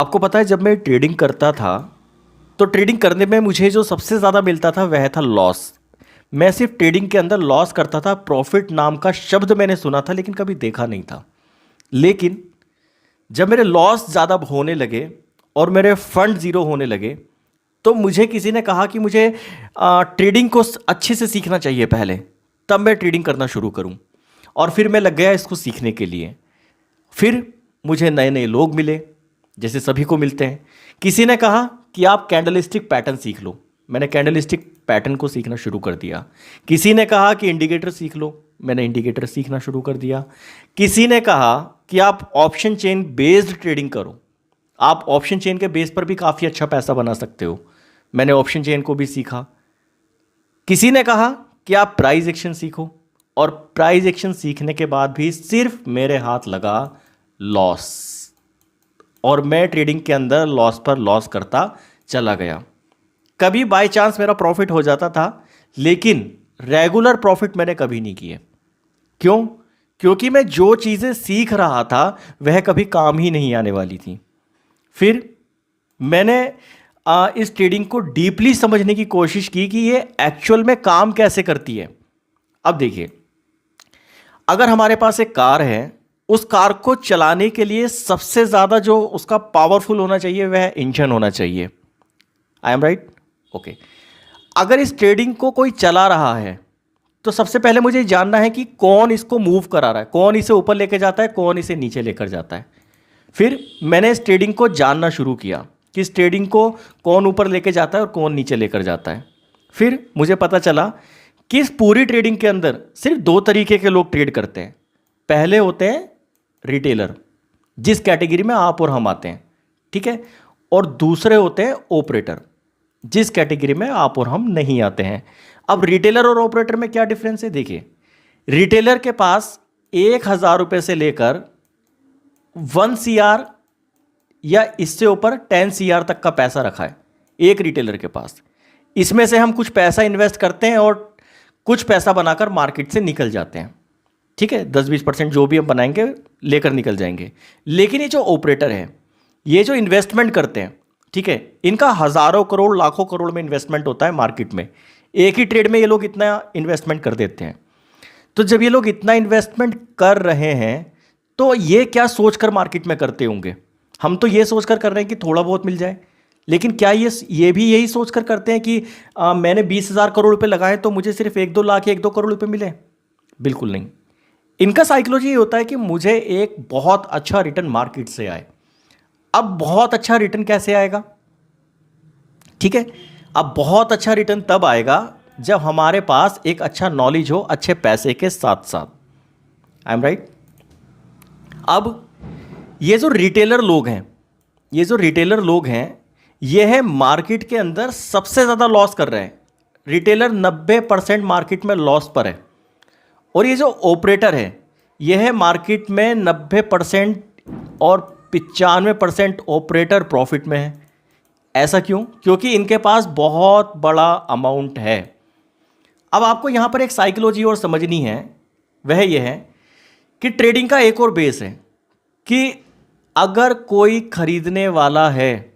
आपको पता है, जब मैं ट्रेडिंग करता था तो ट्रेडिंग करने में मुझे जो सबसे ज़्यादा मिलता था वह था लॉस। मैं सिर्फ ट्रेडिंग के अंदर लॉस करता था। प्रॉफिट नाम का शब्द मैंने सुना था लेकिन कभी देखा नहीं था। लेकिन जब मेरे लॉस ज़्यादा होने लगे और मेरे फंड ज़ीरो होने लगे तो मुझे किसी ने कहा कि मुझे ट्रेडिंग को अच्छे से सीखना चाहिए पहले, तब मैं ट्रेडिंग करना शुरू करूं। और फिर मैं लग गया इसको सीखने के लिए। फिर मुझे नए नए लोग मिले, जैसे सभी को मिलते हैं। किसी ने कहा कि आप कैंडलस्टिक पैटर्न सीख लो, मैंने कैंडलस्टिक पैटर्न को सीखना शुरू कर दिया। किसी ने कहा कि इंडिकेटर सीख लो, मैंने इंडिकेटर सीखना शुरू कर दिया। किसी ने कहा कि आप ऑप्शन चेन बेस्ड ट्रेडिंग करो, आप ऑप्शन चेन के बेस पर भी काफ़ी अच्छा पैसा बना सकते हो, मैंने ऑप्शन चेन को भी सीखा। किसी ने कहा कि आप प्राइस एक्शन सीखो, और प्राइस एक्शन सीखने के बाद भी सिर्फ मेरे हाथ लगा लॉस, और मैं ट्रेडिंग के अंदर लॉस पर लॉस करता चला गया। कभी बाय चांस मेरा प्रॉफिट हो जाता था, लेकिन रेगुलर प्रॉफिट मैंने कभी नहीं किए। क्यों? क्योंकि मैं जो चीज़ें सीख रहा था वह कभी काम ही नहीं आने वाली थी। फिर मैंने इस ट्रेडिंग को डीपली समझने की कोशिश की कि ये एक्चुअल में काम कैसे करती है। अब देखिए, अगर हमारे पास एक कार है, उस कार को चलाने के लिए सबसे ज़्यादा जो उसका पावरफुल होना चाहिए वह इंजन होना चाहिए। I am right? ओके। अगर इस ट्रेडिंग को कोई चला रहा है तो सबसे पहले मुझे जानना है कि कौन इसको मूव करा रहा है, कौन इसे ऊपर लेके जाता है, कौन इसे नीचे लेकर जाता है। फिर मैंने इस ट्रेडिंग को जानना शुरू किया कि इस ट्रेडिंग को कौन ऊपर लेके जाता है और कौन नीचे लेकर जाता है। फिर मुझे पता चला कि इस पूरी ट्रेडिंग के अंदर सिर्फ दो तरीके के लोग ट्रेड करते हैं। पहले होते हैं रिटेलर, जिस कैटेगरी में आप और हम आते हैं, ठीक है, और दूसरे होते हैं ऑपरेटर, जिस कैटेगरी में आप और हम नहीं आते हैं। अब रिटेलर और ऑपरेटर में क्या डिफरेंस है? देखिए, रिटेलर के पास 1,000 रुपये से लेकर 1 CR या इससे ऊपर 10 CR तक का पैसा रखा है एक रिटेलर के पास। इसमें से हम कुछ पैसा इन्वेस्ट करते हैं और कुछ पैसा बनाकर मार्केट से निकल जाते हैं, ठीक है, 10-20% जो भी हम बनाएंगे लेकर निकल जाएंगे। लेकिन ये जो ऑपरेटर है, ये जो इन्वेस्टमेंट करते हैं, ठीक है, इनका हज़ारों करोड़ लाखों करोड़ में इन्वेस्टमेंट होता है मार्केट में। एक ही ट्रेड में ये लोग इतना इन्वेस्टमेंट कर देते हैं। तो जब ये लोग इतना इन्वेस्टमेंट कर रहे हैं तो ये क्या सोचकर मार्केट में करते होंगे? हम तो ये सोचकर कर रहे हैं कि थोड़ा बहुत मिल जाए, लेकिन क्या ये भी यही सोचकर करते हैं कि मैंने 20,000 करोड़ रुपए लगाए तो मुझे सिर्फ 1-2 लाख या 1-2 करोड़ रुपए मिले? बिल्कुल नहीं। इनका साइकोलॉजी ये होता है कि मुझे एक बहुत अच्छा रिटर्न मार्केट से आए। अब बहुत अच्छा रिटर्न कैसे आएगा? ठीक है, अब बहुत अच्छा रिटर्न तब आएगा जब हमारे पास एक अच्छा नॉलेज हो, अच्छे पैसे के साथ साथ। I am right? अब ये जो रिटेलर लोग हैं, ये है मार्केट के अंदर सबसे ज़्यादा लॉस कर रहे हैं। रिटेलर 90% मार्केट में लॉस पर है, और ये जो ऑपरेटर है ये है मार्केट में 90% और 95% ऑपरेटर प्रॉफिट में है। ऐसा क्यों? क्योंकि इनके पास बहुत बड़ा अमाउंट है। अब आपको यहाँ पर एक साइकोलॉजी और समझनी है, वह ये है कि ट्रेडिंग का एक और बेस है कि अगर कोई खरीदने वाला है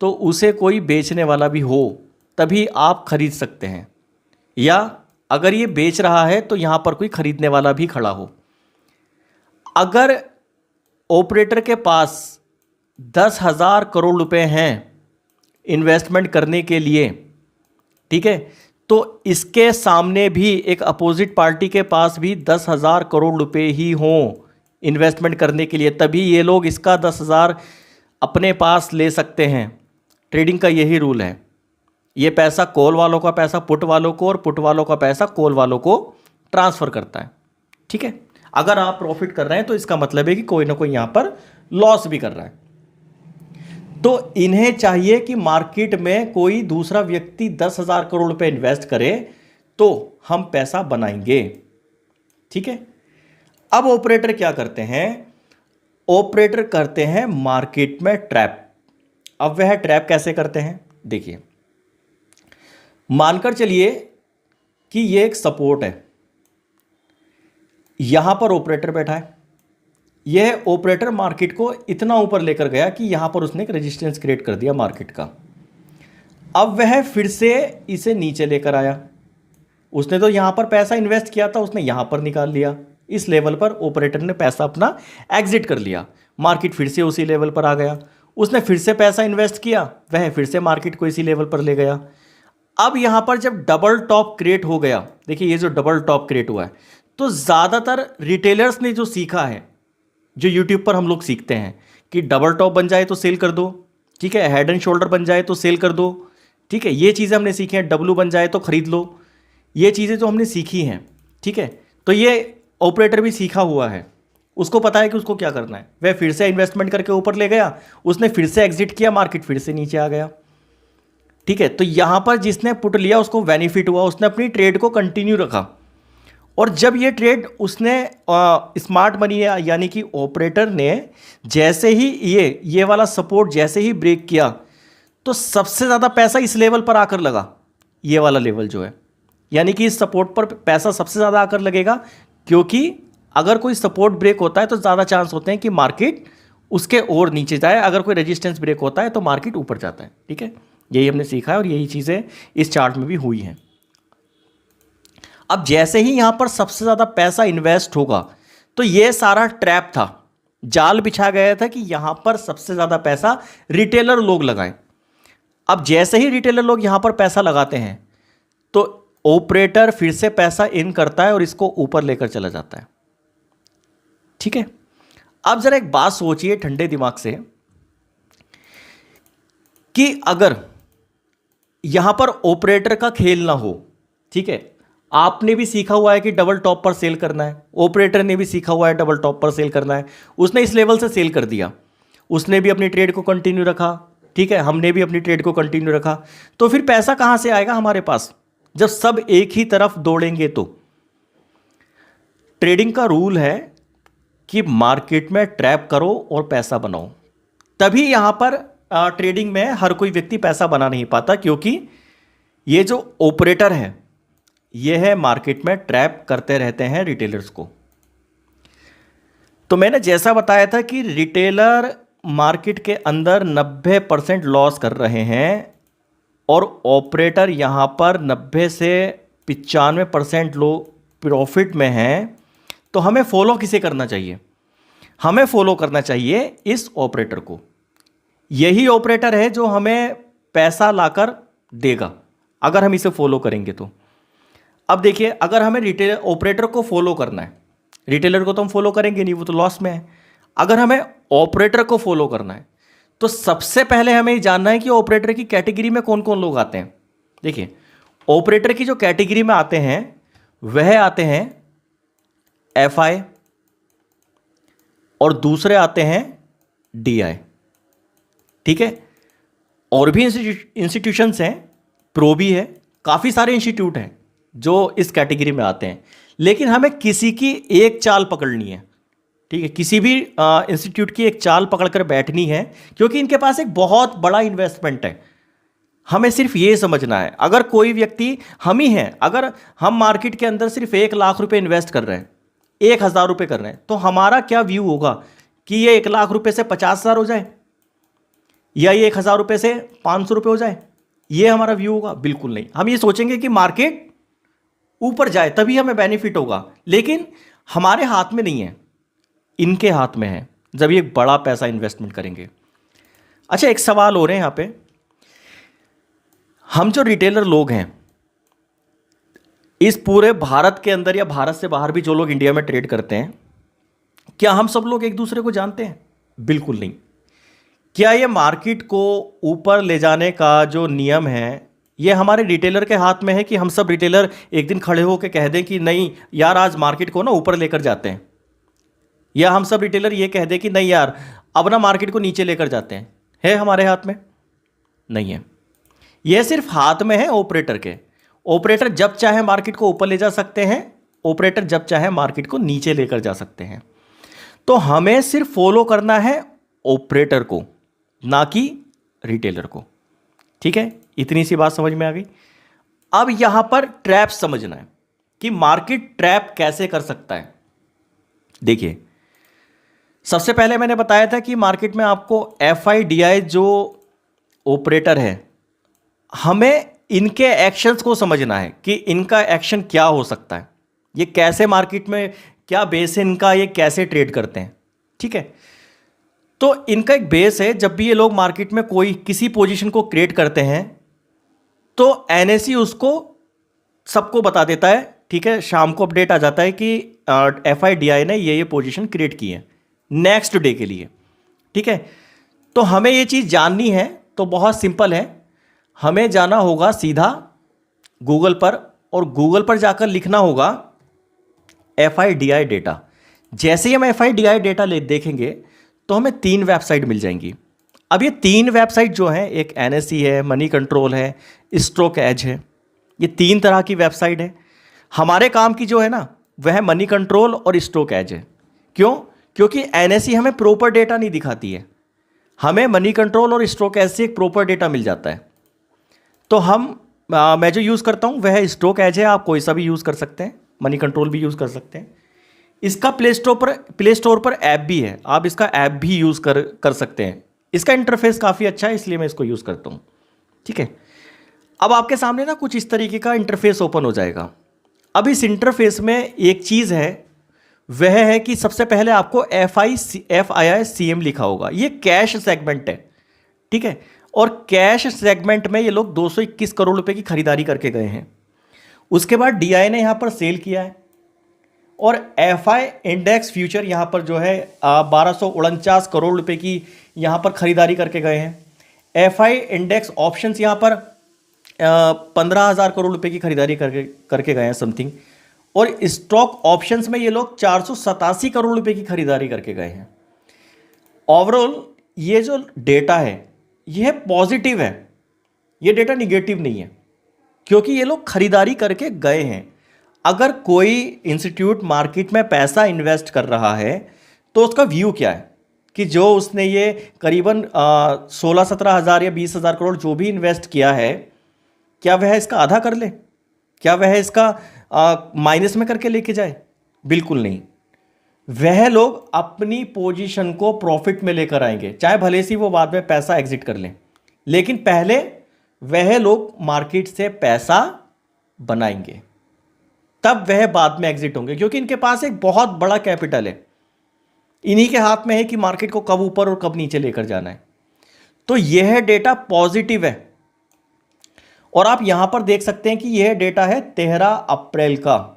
तो उसे कोई बेचने वाला भी हो, तभी आप खरीद सकते हैं। या अगर ये बेच रहा है तो यहाँ पर कोई खरीदने वाला भी खड़ा हो। अगर ऑपरेटर के पास 10,000 करोड़ रुपए हैं इन्वेस्टमेंट करने के लिए, ठीक है, तो इसके सामने भी एक अपोजिट पार्टी के पास भी 10,000 करोड़ रुपए ही हों इन्वेस्टमेंट करने के लिए, तभी ये लोग इसका 10,000 अपने पास ले सकते हैं। ट्रेडिंग का यही रूल है। ये पैसा कॉल वालों का पैसा पुट वालों को, और पुट वालों का पैसा कॉल वालों को ट्रांसफ़र करता है, ठीक है। अगर आप प्रॉफिट कर रहे हैं तो इसका मतलब है कि कोई ना कोई यहाँ पर लॉस भी कर रहा है। तो इन्हें चाहिए कि मार्केट में कोई दूसरा व्यक्ति 10,000 करोड़ रुपए इन्वेस्ट करे तो हम पैसा बनाएंगे, ठीक है। अब ऑपरेटर क्या करते हैं? ऑपरेटर करते हैं मार्केट में ट्रैप। अब वह ट्रैप कैसे करते हैं? देखिए, मानकर चलिए कि ये एक सपोर्ट है, यहां पर ऑपरेटर बैठा है, यह ऑपरेटर मार्केट को इतना ऊपर लेकर गया कि यहां पर उसने एक रेजिस्टेंस क्रिएट कर दिया मार्केट का। अब वह फिर से इसे नीचे लेकर आया। उसने तो यहां पर पैसा इन्वेस्ट किया था, उसने यहां पर निकाल लिया। इस लेवल पर ऑपरेटर ने पैसा अपना एग्जिट कर लिया। मार्केट फिर से उसी लेवल पर आ गया। उसने फिर से पैसा इन्वेस्ट किया, वह फिर से मार्केट को इसी लेवल पर ले गया। अब यहां पर जब डबल टॉप क्रिएट हो गया, देखिए ये जो डबल टॉप क्रिएट हुआ है, तो ज़्यादातर रिटेलर्स ने जो सीखा है, जो यूट्यूब पर हम लोग सीखते हैं कि डबल टॉप बन जाए तो सेल कर दो, ठीक है, हेड एंड शोल्डर बन जाए तो सेल कर दो, ठीक है, ये चीज़ें हमने सीखी हैं, डब्लू बन जाए तो खरीद लो, ये चीज़ें जो हमने सीखी हैं, ठीक है। तो ये ऑपरेटर भी सीखा हुआ है, उसको पता है कि उसको क्या करना है। वह फिर से इन्वेस्टमेंट करके ऊपर ले गया, उसने फिर से एग्जिट किया, मार्केट फिर से नीचे आ गया, ठीक है। तो यहां पर जिसने पुट लिया उसको बेनिफिट हुआ, उसने अपनी ट्रेड को कंटिन्यू रखा। और जब ये ट्रेड उसने स्मार्ट मनी यानी कि ऑपरेटर ने जैसे ही ये वाला सपोर्ट जैसे ही ब्रेक किया, तो सबसे ज़्यादा पैसा इस लेवल पर आकर लगा। ये वाला लेवल जो है, यानी कि इस सपोर्ट पर पैसा सबसे ज़्यादा आकर लगेगा, क्योंकि अगर कोई सपोर्ट ब्रेक होता है तो ज़्यादा चांस होते हैं कि मार्केट उसके और नीचे जाए, अगर कोई रेजिस्टेंस ब्रेक होता है तो मार्केट ऊपर जाता है, ठीक है। यही हमने सीखा है और यही चीज़ें इस चार्ट में भी हुई हैं। अब जैसे ही यहां पर सबसे ज़्यादा पैसा इन्वेस्ट होगा, तो ये सारा ट्रैप था, जाल बिछा गया था कि यहां पर सबसे ज़्यादा पैसा रिटेलर लोग लगाएं। अब जैसे ही रिटेलर लोग यहां पर पैसा लगाते हैं, तो ऑपरेटर फिर से पैसा इन करता है और इसको ऊपर लेकर चला जाता है, ठीक है। अब जरा एक बात सोचिए ठंडे दिमाग से कि अगर यहां पर ऑपरेटर का खेल ना हो, ठीक है, आपने भी सीखा हुआ है कि डबल टॉप पर सेल करना है, ऑपरेटर ने भी सीखा हुआ है डबल टॉप पर सेल करना है, उसने इस लेवल से सेल कर दिया, उसने भी अपनी ट्रेड को कंटिन्यू रखा, ठीक है, हमने भी अपनी ट्रेड को कंटिन्यू रखा, तो फिर पैसा कहां से आएगा हमारे पास जब सब एक ही तरफ दौड़ेंगे? तो ट्रेडिंग का रूल है कि मार्केट में ट्रैप करो और पैसा बनाओ, तभी यहां पर ट्रेडिंग में हर कोई व्यक्ति पैसा बना नहीं पाता, क्योंकि ये जो ऑपरेटर है ये है मार्केट में ट्रैप करते रहते हैं रिटेलर्स को। तो मैंने जैसा बताया था कि रिटेलर मार्केट के अंदर 90% लॉस कर रहे हैं और ऑपरेटर यहां पर 90 से 95% लो प्रॉफिट में हैं। तो हमें फॉलो किसे करना चाहिए? हमें फॉलो करना चाहिए इस ऑपरेटर को। यही ऑपरेटर है जो हमें पैसा लाकर देगा अगर हम इसे फॉलो करेंगे तो। अब देखिए, अगर हमें रिटेलर ऑपरेटर को फॉलो करना है, रिटेलर को तो हम फॉलो करेंगे नहीं, वो तो लॉस में है। अगर हमें ऑपरेटर को फॉलो करना है तो सबसे पहले हमें ये जानना है कि ऑपरेटर की कैटेगरी में कौन कौन लोग आते हैं। देखिए, ऑपरेटर की जो कैटेगरी में आते हैं वह आते हैं एफआई और दूसरे आते हैं डीआई, ठीक है। और भी इंस्टीट्यूशंस हैं, प्रो भी है, काफ़ी सारे इंस्टीट्यूट हैं जो इस कैटेगरी में आते हैं, लेकिन हमें किसी की एक चाल पकड़नी है, ठीक है। किसी भी इंस्टीट्यूट की एक चाल पकड़कर बैठनी है, क्योंकि इनके पास एक बहुत बड़ा इन्वेस्टमेंट है। हमें सिर्फ ये समझना है, अगर कोई व्यक्ति, हम ही हैं, अगर हम मार्केट के अंदर सिर्फ 1 लाख रुपए इन्वेस्ट कर रहे हैं, 1,000 रुपये कर रहे हैं, तो हमारा क्या व्यू होगा कि ये 1 लाख रुपये से 50,000 हो जाए या ये 1,000 रुपये से 500 रुपये हो जाए? ये हमारा व्यू होगा? बिल्कुल नहीं। हम ये सोचेंगे कि मार्केट ऊपर जाए तभी हमें बेनिफिट होगा, लेकिन हमारे हाथ में नहीं है, इनके हाथ में है जब ये बड़ा पैसा इन्वेस्टमेंट करेंगे। अच्छा, एक सवाल हो रहे हैं यहां पे, हम जो रिटेलर लोग हैं इस पूरे भारत के अंदर या भारत से बाहर भी जो लोग इंडिया में ट्रेड करते हैं, क्या हम सब लोग एक दूसरे को जानते हैं? बिल्कुल नहीं। क्या ये मार्केट को ऊपर ले जाने का जो नियम है ये हमारे रिटेलर के हाथ में है कि हम सब रिटेलर एक दिन खड़े होकर कह दें कि नहीं यार आज मार्केट को ना ऊपर लेकर जाते हैं, या हम सब रिटेलर ये कह दें कि नहीं यार अब ना मार्केट को नीचे लेकर जाते हैं? है हमारे हाथ में? नहीं है। यह सिर्फ हाथ में है ऑपरेटर के। ऑपरेटर जब चाहे मार्केट को ऊपर ले जा सकते हैं, ऑपरेटर जब चाहे मार्केट को नीचे लेकर जा सकते हैं। तो हमें सिर्फ फॉलो करना है ऑपरेटर को, ना कि रिटेलर को, ठीक है। इतनी सी बात समझ में आ गई। अब यहां पर ट्रैप समझना है कि मार्केट ट्रैप कैसे कर सकता है। देखिए, सबसे पहले मैंने बताया था कि मार्केट में आपको FIDI जो ऑपरेटर है, हमें इनके एक्शंस को समझना है कि इनका एक्शन क्या हो सकता है, ये कैसे मार्केट में क्या बेस है इनका, ये कैसे ट्रेड करते हैं। ठीक है, तो इनका एक बेस है, जब भी ये लोग मार्केट में कोई किसी पोजीशन को क्रिएट करते हैं तो NSE उसको सबको बता देता है। ठीक है, शाम को अपडेट आ जाता है कि FIDI ने ये पोजीशन क्रिएट की है नेक्स्ट डे के लिए। ठीक है, तो हमें ये चीज़ जाननी है तो बहुत सिंपल है, हमें जाना होगा सीधा गूगल पर और गूगल पर जाकर लिखना होगा FIDI डेटा। जैसे ही हम FIDI डेटा देखेंगे तो हमें 3 वेबसाइट मिल जाएंगी। अब ये 3 वेबसाइट जो हैं, एक NSE है, मनी कंट्रोल है, स्टॉक एज है, ये 3 तरह की वेबसाइट है। हमारे काम की जो है ना वह मनी कंट्रोल और स्टॉक एज है। क्यों? क्योंकि NSE हमें प्रॉपर डेटा नहीं दिखाती है, हमें मनी कंट्रोल और स्टॉक एज से एक प्रॉपर डेटा मिल जाता है। तो मैं जो यूज़ करता हूँ वह स्टॉक एज है, आप कोई सा भी यूज़ कर सकते हैं, मनी कंट्रोल भी यूज़ कर सकते हैं। इसका प्ले स्टोर पर ऐप भी है, आप इसका ऐप भी यूज़ कर सकते हैं। इसका इंटरफेस काफ़ी अच्छा है, इसलिए मैं इसको यूज़ करता हूँ। ठीक है, अब आपके सामने ना कुछ इस तरीके का इंटरफेस ओपन हो जाएगा। अब इस इंटरफेस में एक चीज़ है, वह है कि सबसे पहले आपको FIICM लिखा होगा, ये कैश सेगमेंट है। ठीक है, और कैश सेगमेंट में ये लोग 221 करोड़ रुपए की खरीदारी करके गए हैं। उसके बाद DI ने यहाँ पर सेल किया है और FI इंडेक्स फ्यूचर यहाँ पर जो है 1249 करोड़ रुपए की यहाँ पर खरीदारी करके गए हैं। FI इंडेक्स ऑप्शंस यहाँ पर 15,000 करोड़ रुपए की खरीदारी करके गए हैं समथिंग। और स्टॉक ऑप्शंस में ये लोग 487 करोड़ रुपए की खरीदारी करके गए हैं। ओवरऑल ये जो डेटा है यह पॉजिटिव है, ये डेटा निगेटिव नहीं है, क्योंकि ये लोग खरीदारी करके गए हैं। अगर कोई इंस्टीट्यूट मार्केट में पैसा इन्वेस्ट कर रहा है तो उसका व्यू क्या है कि जो उसने ये करीबन 16-17 हज़ार या 20,000 करोड़ जो भी इन्वेस्ट किया है, क्या वह इसका आधा कर ले, क्या वह इसका माइनस में करके लेके जाए? बिल्कुल नहीं। वह लोग अपनी पोजीशन को प्रॉफिट में लेकर आएंगे, चाहे भले से वो बाद में पैसा एग्जिट कर लें, लेकिन पहले वह लोग मार्केट से पैसा बनाएंगे, तब वह बाद में एग्जिट होंगे, क्योंकि इनके पास एक बहुत बड़ा कैपिटल है। इन्हीं के हाथ में है कि मार्केट को कब ऊपर और कब नीचे लेकर जाना है। तो यह डेटा पॉजिटिव है। और आप यहां पर देख सकते हैं कि यह डेटा है 13 अप्रैल का।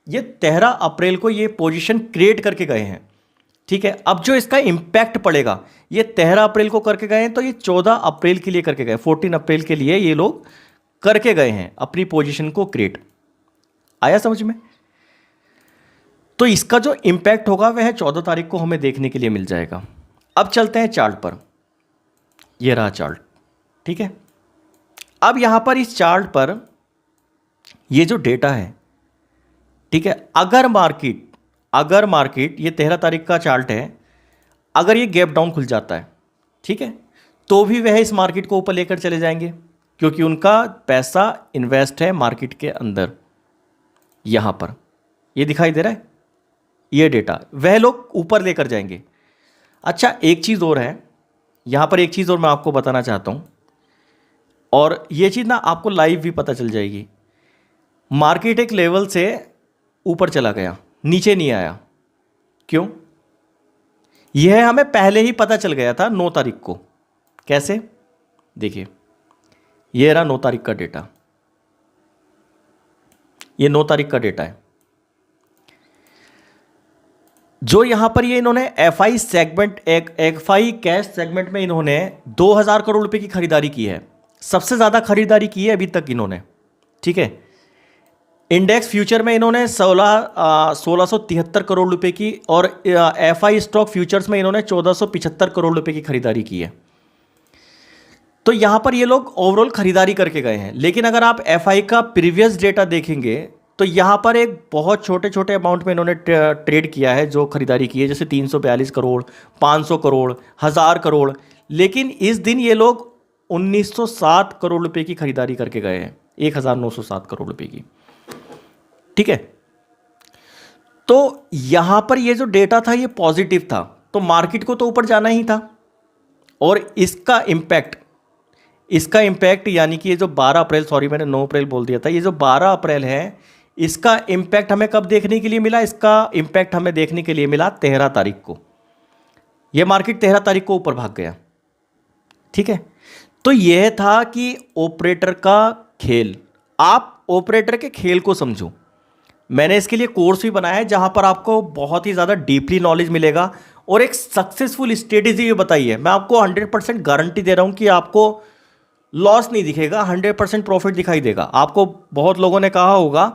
ये 13 अप्रैल को ये पोजीशन क्रिएट करके गए हैं। ठीक है, अब जो इसका इंपैक्ट पड़ेगा, ये 13 अप्रैल को करके गए हैं तो ये 14 अप्रैल के लिए करके गए, 14 अप्रैल के लिए ये लोग करके गए हैं अपनी पोजीशन को क्रिएट। आया समझ में? तो इसका जो इंपैक्ट होगा वह 14 तारीख को हमें देखने के लिए मिल जाएगा। अब चलते हैं चार्ट पर। यह रहा चार्ट। ठीक है, अब यहां पर इस चार्ट पर ये जो डेटा है, ठीक है, अगर मार्केट ये 13 तारीख का चार्ट है, अगर ये गैप डाउन खुल जाता है, ठीक है, तो भी वह इस मार्केट को ऊपर लेकर चले जाएंगे, क्योंकि उनका पैसा इन्वेस्ट है मार्केट के अंदर। यहां पर ये दिखाई दे रहा है, ये डेटा वह लोग ऊपर लेकर जाएंगे। अच्छा, एक चीज़ और है यहां पर, एक चीज़ और मैं आपको बताना चाहता हूं, और ये चीज़ ना आपको लाइव भी पता चल जाएगी। मार्केट एक लेवल से ऊपर चला गया, नीचे नहीं आया। क्यों? यह हमें पहले ही पता चल गया था 9 तारीख को। कैसे? देखिए, यह रहा 9 तारीख का डेटा, ये 9 तारीख का डेटा है। जो यहां पर ये इन्होंने FI segment, FI cash segment में इन्होंने 2000 करोड़ रुपए की खरीदारी की है, सबसे ज्यादा खरीदारी की है अभी तक इन्होंने। ठीक है, इंडेक्स फ्यूचर में इन्होंने 1673 करोड़ रुपए की, और FI स्टॉक फ्यूचर्स में इन्होंने 1475 करोड़ रुपए की खरीदारी की है। तो यहां पर ये लोग ओवरऑल खरीदारी करके गए हैं। लेकिन अगर आप FI का प्रीवियस डेटा देखेंगे तो यहां पर एक बहुत छोटे छोटे अमाउंट में इन्होंने ट्रेड किया है, जो खरीदारी की है, जैसे 342 करोड़, 500 करोड़, 1000 करोड़। लेकिन इस दिन ये लोग 1907 करोड़ रुपए की खरीदारी करके गए हैं, 1907 करोड़ रुपए की। ठीक है, तो यहां पर ये जो डेटा था ये पॉजिटिव था, तो मार्केट को तो ऊपर जाना ही था। और इसका इम्पैक्ट यानी कि ये जो 12 अप्रैल, सॉरी मैंने 9 अप्रैल बोल दिया था, ये जो 12 अप्रैल है, इसका इम्पैक्ट हमें कब देखने के लिए मिला? इसका इम्पैक्ट हमें देखने के लिए मिला 13 तारीख को। ये मार्केट 13 तारीख को ऊपर भाग गया। ठीक है, तो यह था कि ऑपरेटर का खेल। आप ऑपरेटर के खेल को समझो। मैंने इसके लिए कोर्स भी बनाया है जहां पर आपको बहुत ही ज़्यादा डीपली नॉलेज मिलेगा और एक सक्सेसफुल स्ट्रेटेजी भी बताई है। मैं आपको 100% गारंटी दे रहा हूं कि आपको लॉस नहीं दिखेगा, 100% प्रॉफिट दिखाई देगा। आपको बहुत लोगों ने कहा होगा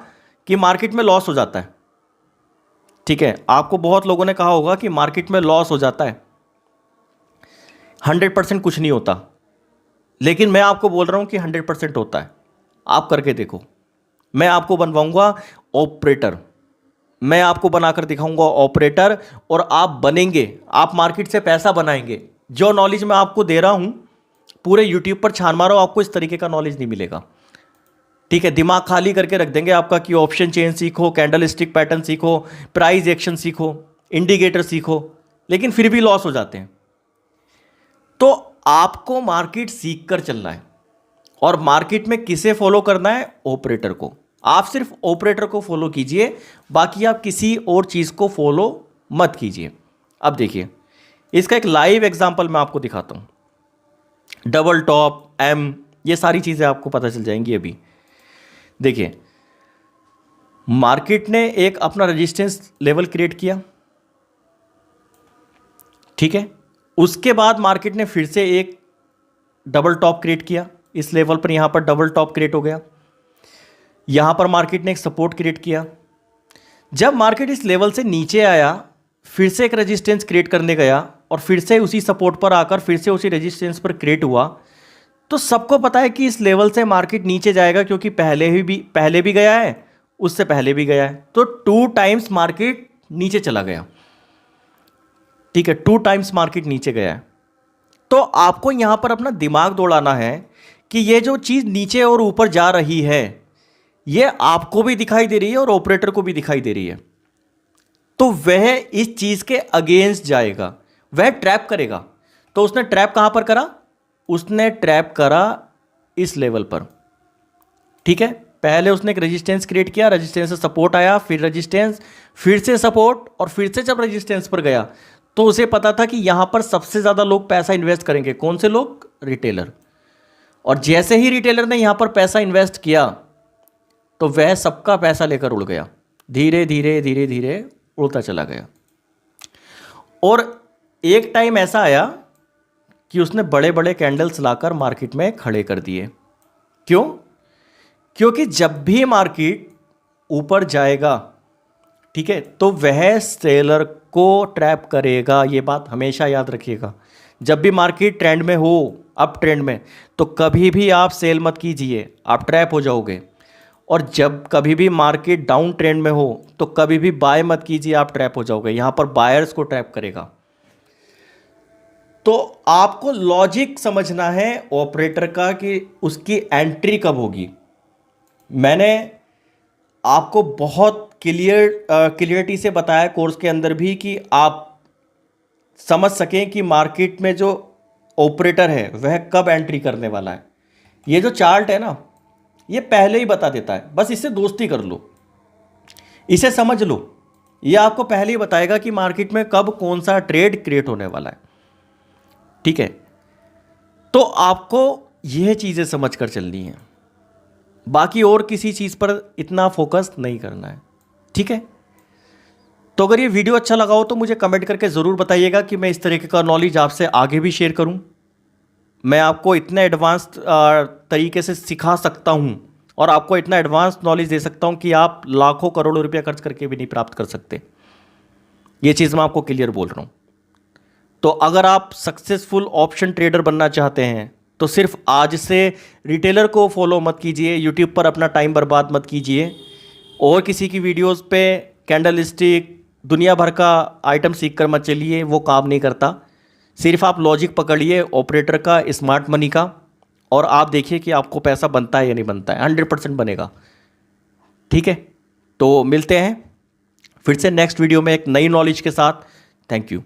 कि मार्केट में लॉस हो जाता है। ठीक है, आपको बहुत लोगों ने कहा होगा कि मार्केट में लॉस हो जाता है, 100% कुछ नहीं होता। लेकिन मैं आपको बोल रहा हूं कि 100% होता है। आप करके देखो। मैं आपको बनवाऊंगा ऑपरेटर, मैं आपको बनाकर दिखाऊंगा ऑपरेटर, और आप बनेंगे, आप मार्केट से पैसा बनाएंगे। जो नॉलेज मैं आपको दे रहा हूं, पूरे यूट्यूब पर छान मारो, आपको इस तरीके का नॉलेज नहीं मिलेगा। ठीक है, दिमाग खाली करके रख देंगे आपका कि ऑप्शन चेन सीखो, कैंडल स्टिक पैटर्न सीखो, प्राइस एक्शन सीखो, इंडिकेटर सीखो, लेकिन फिर भी लॉस हो जाते हैं। तो आपको मार्केट सीख कर चलना है, और मार्केट में किसे फॉलो करना है? ऑपरेटर को। आप सिर्फ ऑपरेटर को फॉलो कीजिए, बाकी आप किसी और चीज़ को फॉलो मत कीजिए। अब देखिए, इसका एक लाइव एग्जांपल मैं आपको दिखाता हूँ। डबल टॉप, एम, ये सारी चीज़ें आपको पता चल जाएंगी अभी। देखिए, मार्केट ने एक अपना रेजिस्टेंस लेवल क्रिएट किया। ठीक है, उसके बाद मार्केट ने फिर से एक डबल टॉप क्रिएट किया इस लेवल पर। यहां पर डबल टॉप क्रिएट हो गया। यहां पर मार्केट ने एक सपोर्ट क्रिएट किया। जब मार्केट इस लेवल से नीचे आया, फिर से एक रेजिस्टेंस क्रिएट करने गया, और फिर से उसी सपोर्ट पर आकर फिर से उसी रेजिस्टेंस पर क्रिएट हुआ। तो सबको पता है कि इस लेवल से मार्केट नीचे जाएगा, क्योंकि पहले भी गया है, उससे पहले भी गया है। तो 2 टाइम्स मार्केट नीचे चला गया। ठीक है, 2 टाइम्स मार्केट नीचे गया है। तो आपको यहां पर अपना दिमाग दौड़ाना है कि ये जो चीज़ नीचे और ऊपर जा रही है, ये आपको भी दिखाई दे रही है और ऑपरेटर को भी दिखाई दे रही है। तो वह इस चीज़ के अगेंस्ट जाएगा, वह ट्रैप करेगा। तो उसने ट्रैप कहां पर करा? उसने ट्रैप करा इस लेवल पर। ठीक है, पहले उसने एक रेजिस्टेंस क्रिएट किया, रेजिस्टेंस से सपोर्ट आया, फिर रेजिस्टेंस, फिर से सपोर्ट, और फिर से जब रेजिस्टेंस पर गया, तो उसे पता था कि यहां पर सबसे ज़्यादा लोग पैसा इन्वेस्ट करेंगे। कौन से लोग? रिटेलर। और जैसे ही रिटेलर ने यहां पर पैसा इन्वेस्ट किया, तो वह सबका पैसा लेकर उड़ गया। धीरे धीरे धीरे धीरे उड़ता चला गया। और एक टाइम ऐसा आया कि उसने बड़े बड़े कैंडल्स लाकर मार्केट में खड़े कर दिए। क्यों? क्योंकि जब भी मार्केट ऊपर जाएगा, ठीक है, तो वह सेलर को ट्रैप करेगा। ये बात हमेशा याद रखिएगा। जब भी मार्केट ट्रेंड में हो, अप ट्रेंड में, तो कभी भी आप सेल मत कीजिए, आप ट्रैप हो जाओगे। और जब कभी भी मार्केट डाउन ट्रेंड में हो, तो कभी भी बाय मत कीजिए, आप ट्रैप हो जाओगे। यहां पर बायर्स को ट्रैप करेगा। तो आपको लॉजिक समझना है ऑपरेटर का कि उसकी एंट्री कब होगी। मैंने आपको बहुत क्लियरिटी से बताया कोर्स के अंदर भी, कि आप समझ सकें कि मार्केट में जो ऑपरेटर है वह कब एंट्री करने वाला है। ये जो चार्ट है ना, ये पहले ही बता देता है। बस इससे दोस्ती कर लो, इसे समझ लो। ये आपको पहले ही बताएगा कि मार्केट में कब कौन सा ट्रेड क्रिएट होने वाला है। ठीक है, तो आपको यह चीज़ें समझ कर चलनी है, बाकी और किसी चीज़ पर इतना फोकस नहीं करना है। ठीक है, तो अगर ये वीडियो अच्छा लगा हो तो मुझे कमेंट करके ज़रूर बताइएगा कि मैं इस तरीके का नॉलेज आपसे आगे भी शेयर करूं। मैं आपको इतने एडवांस तरीके से सिखा सकता हूं और आपको इतना एडवांस नॉलेज दे सकता हूं कि आप लाखों करोड़ों रुपया खर्च करके भी नहीं प्राप्त कर सकते। ये चीज़ मैं आपको क्लियर बोल रहा हूं। तो अगर आप सक्सेसफुल ऑप्शन ट्रेडर बनना चाहते हैं, तो सिर्फ आज से रिटेलर को फॉलो मत कीजिए, यूट्यूब पर अपना टाइम बर्बाद मत कीजिए, और किसी की वीडियोस पे कैंडल स्टिक दुनिया भर का आइटम सीख कर मत चलिए, वो काम नहीं करता। सिर्फ आप लॉजिक पकड़िए ऑपरेटर का, स्मार्ट मनी का, और आप देखिए कि आपको पैसा बनता है या नहीं बनता है। 100% बनेगा। ठीक है, तो मिलते हैं फिर से नेक्स्ट वीडियो में एक नई नॉलेज के साथ। Thank you.